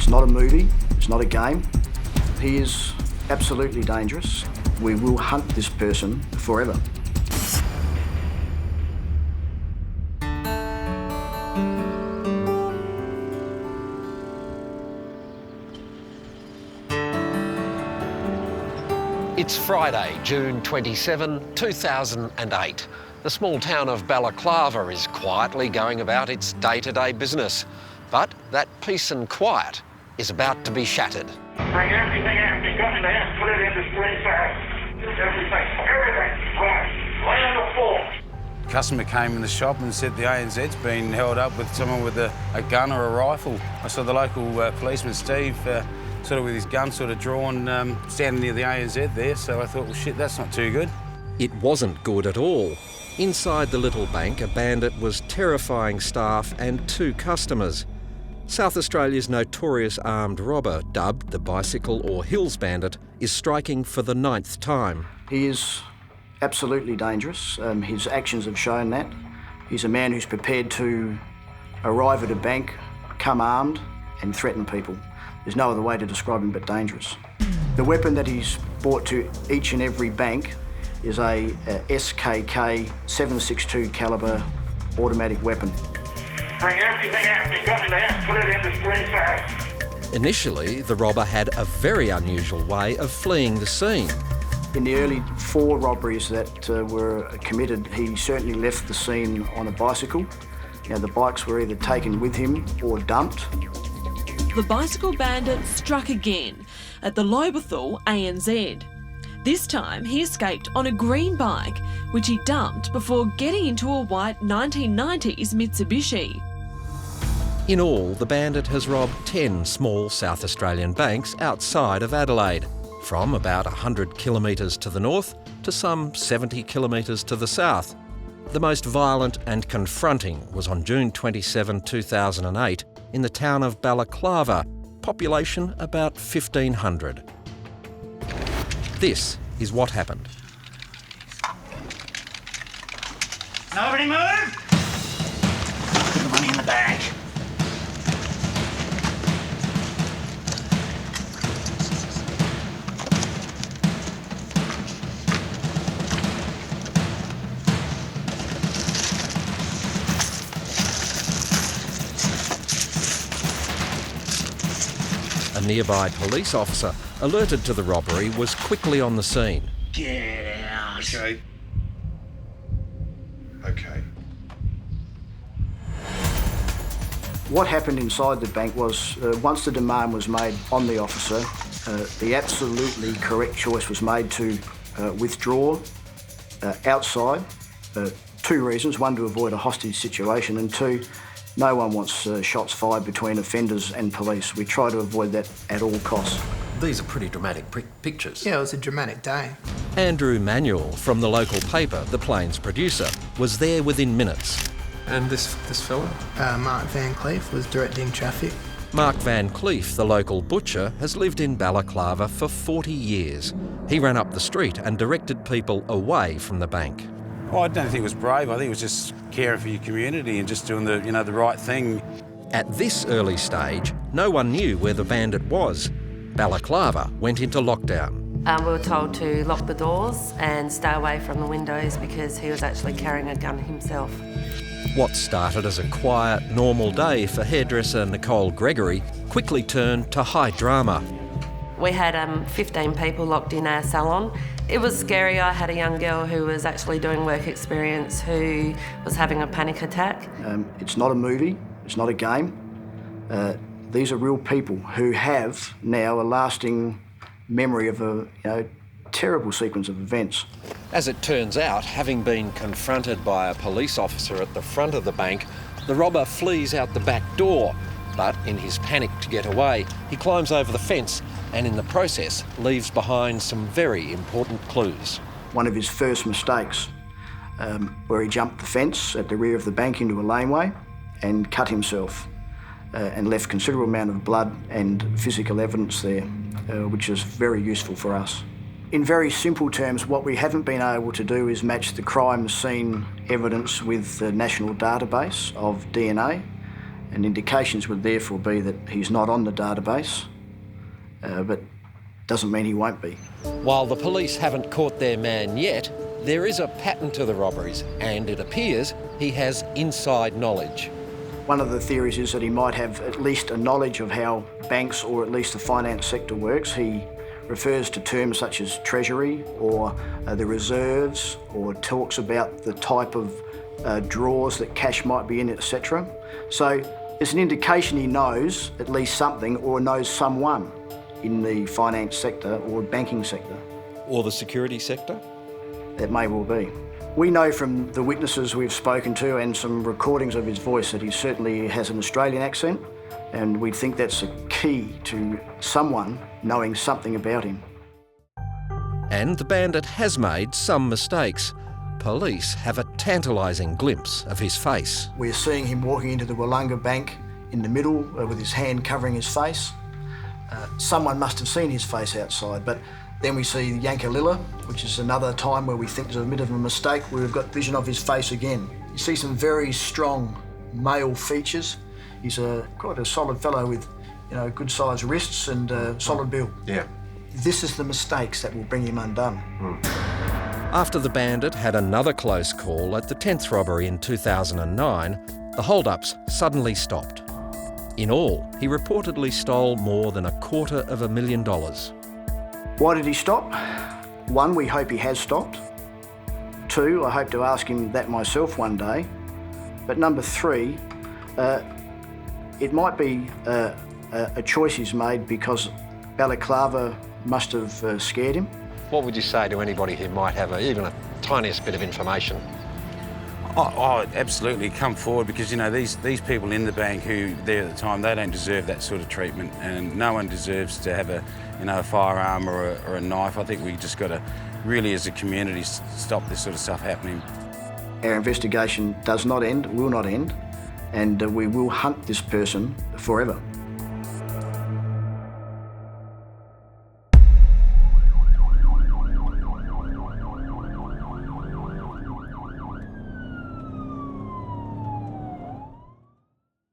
It's not a movie, it's not a game. He is absolutely dangerous. We will hunt this person forever. It's Friday, June 27, 2008. The small town of Balaclava is quietly going about its day-to-day business. But that peace and quiet is about to be shattered. Bring everything out you got in the house, put it in the street fast. Everything. Right. Lay on the floor. Customer came in the shop and said the ANZ's been held up with someone with a gun or a rifle. I saw the local policeman, Steve, sort of with his gun sort of drawn, standing near the ANZ there, so I thought, well, shit, that's not too good. It wasn't good at all. Inside the little bank, a bandit was terrifying staff and 2 customers. South Australia's notorious armed robber, dubbed the Bicycle or Hills Bandit, is striking for the 9th time. He is absolutely dangerous. His actions have shown that. He's a man who's prepared to arrive at a bank, come armed and threaten people. There's no other way to describe him but dangerous. The weapon that he's brought to each and every bank is a SKK 7.62 calibre automatic weapon. Bring everything out you got in the house, put it in the street fast. Initially, the robber had a very unusual way of fleeing the scene. In the early 4 robberies that were committed, he certainly left the scene on a bicycle. The bikes were either taken with him or dumped. The bicycle bandit struck again at the Lobethal ANZ. This time he escaped on a green bike, which he dumped before getting into a white 1990s Mitsubishi. In all, the bandit has robbed 10 small South Australian banks outside of Adelaide, from about 100 kilometres to the north to some 70 kilometres to the south. The most violent and confronting was on June 27, 2008, in the town of Balaclava, population about 1,500. This is what happened. Nobody move! Put the money in the bag. A nearby police officer, alerted to the robbery, was quickly on the scene. Get out. Okay. What happened inside the bank was, once the demand was made on the officer, the absolutely correct choice was made to withdraw outside. 2 reasons: 1, to avoid a hostage situation, and 2, no one wants shots fired between offenders and police. We try to avoid that at all costs. These are pretty dramatic pictures. Yeah, it was a dramatic day. Andrew Manuel, from the local paper, The Plains Producer, was there within minutes. And this fella? Mark Van Cleef was directing traffic. Mark Van Cleef, the local butcher, has lived in Balaclava for 40 years. He ran up the street and directed people away from the bank. Oh, I don't think it was brave. I think it was just caring for your community and just doing the right thing. At this early stage, no one knew where the bandit was. Balaclava went into lockdown. We were told to lock the doors and stay away from the windows because he was actually carrying a gun himself. What started as a quiet, normal day for hairdresser Nicole Gregory quickly turned to high drama. We had 15 people locked in our salon. It was scary. I had a young girl who was actually doing work experience who was having a panic attack. It's not a movie, it's not a game. These are real people who have now a lasting memory of a terrible sequence of events. As it turns out, having been confronted by a police officer at the front of the bank, the robber flees out the back door. But in his panic to get away, he climbs over the fence and in the process leaves behind some very important clues. One of his first mistakes, where he jumped the fence at the rear of the bank into a laneway and cut himself and left considerable amount of blood and physical evidence there, which is very useful for us. In very simple terms, what we haven't been able to do is match the crime scene evidence with the national database of DNA. and indications would therefore be that he's not on the database, but doesn't mean he won't be. While the police haven't caught their man yet, there is a pattern to the robberies, and it appears he has inside knowledge. One of the theories is that he might have at least a knowledge of how banks or at least the finance sector works. He refers to terms such as treasury or the reserves, or talks about the type of drawers that cash might be in, etc. So it's an indication he knows at least something or knows someone in the finance sector or banking sector. Or the security sector? That may well be. We know from the witnesses we've spoken to and some recordings of his voice that he certainly has an Australian accent, and we think that's a key to someone knowing something about him. And the bandit has made some mistakes. Police have a tantalising glimpse of his face. We're seeing him walking into the Wollonga Bank in the middle with his hand covering his face. Someone must have seen his face outside, but then we see Yankalilla, which is another time where we think there's a bit of a mistake, where we've got vision of his face again. You see some very strong male features. He's quite a solid fellow with, good sized wrists and solid build. Yeah. This is the mistakes that will bring him undone. After the bandit had another close call at the 10th robbery in 2009, the hold-ups suddenly stopped. In all, he reportedly stole more than $250,000. Why did he stop? One, we hope he has stopped. Two, I hope to ask him that myself one day. But number three, it might be a choice he's made because balaclava must have scared him. What would you say to anybody who might have even a tiniest bit of information? Oh, absolutely, come forward, because these people in the bank who there at the time, they don't deserve that sort of treatment, and no one deserves to have a firearm or a knife. I think we just got to really, as a community, stop this sort of stuff happening. Our investigation does not end, will not end, and we will hunt this person forever.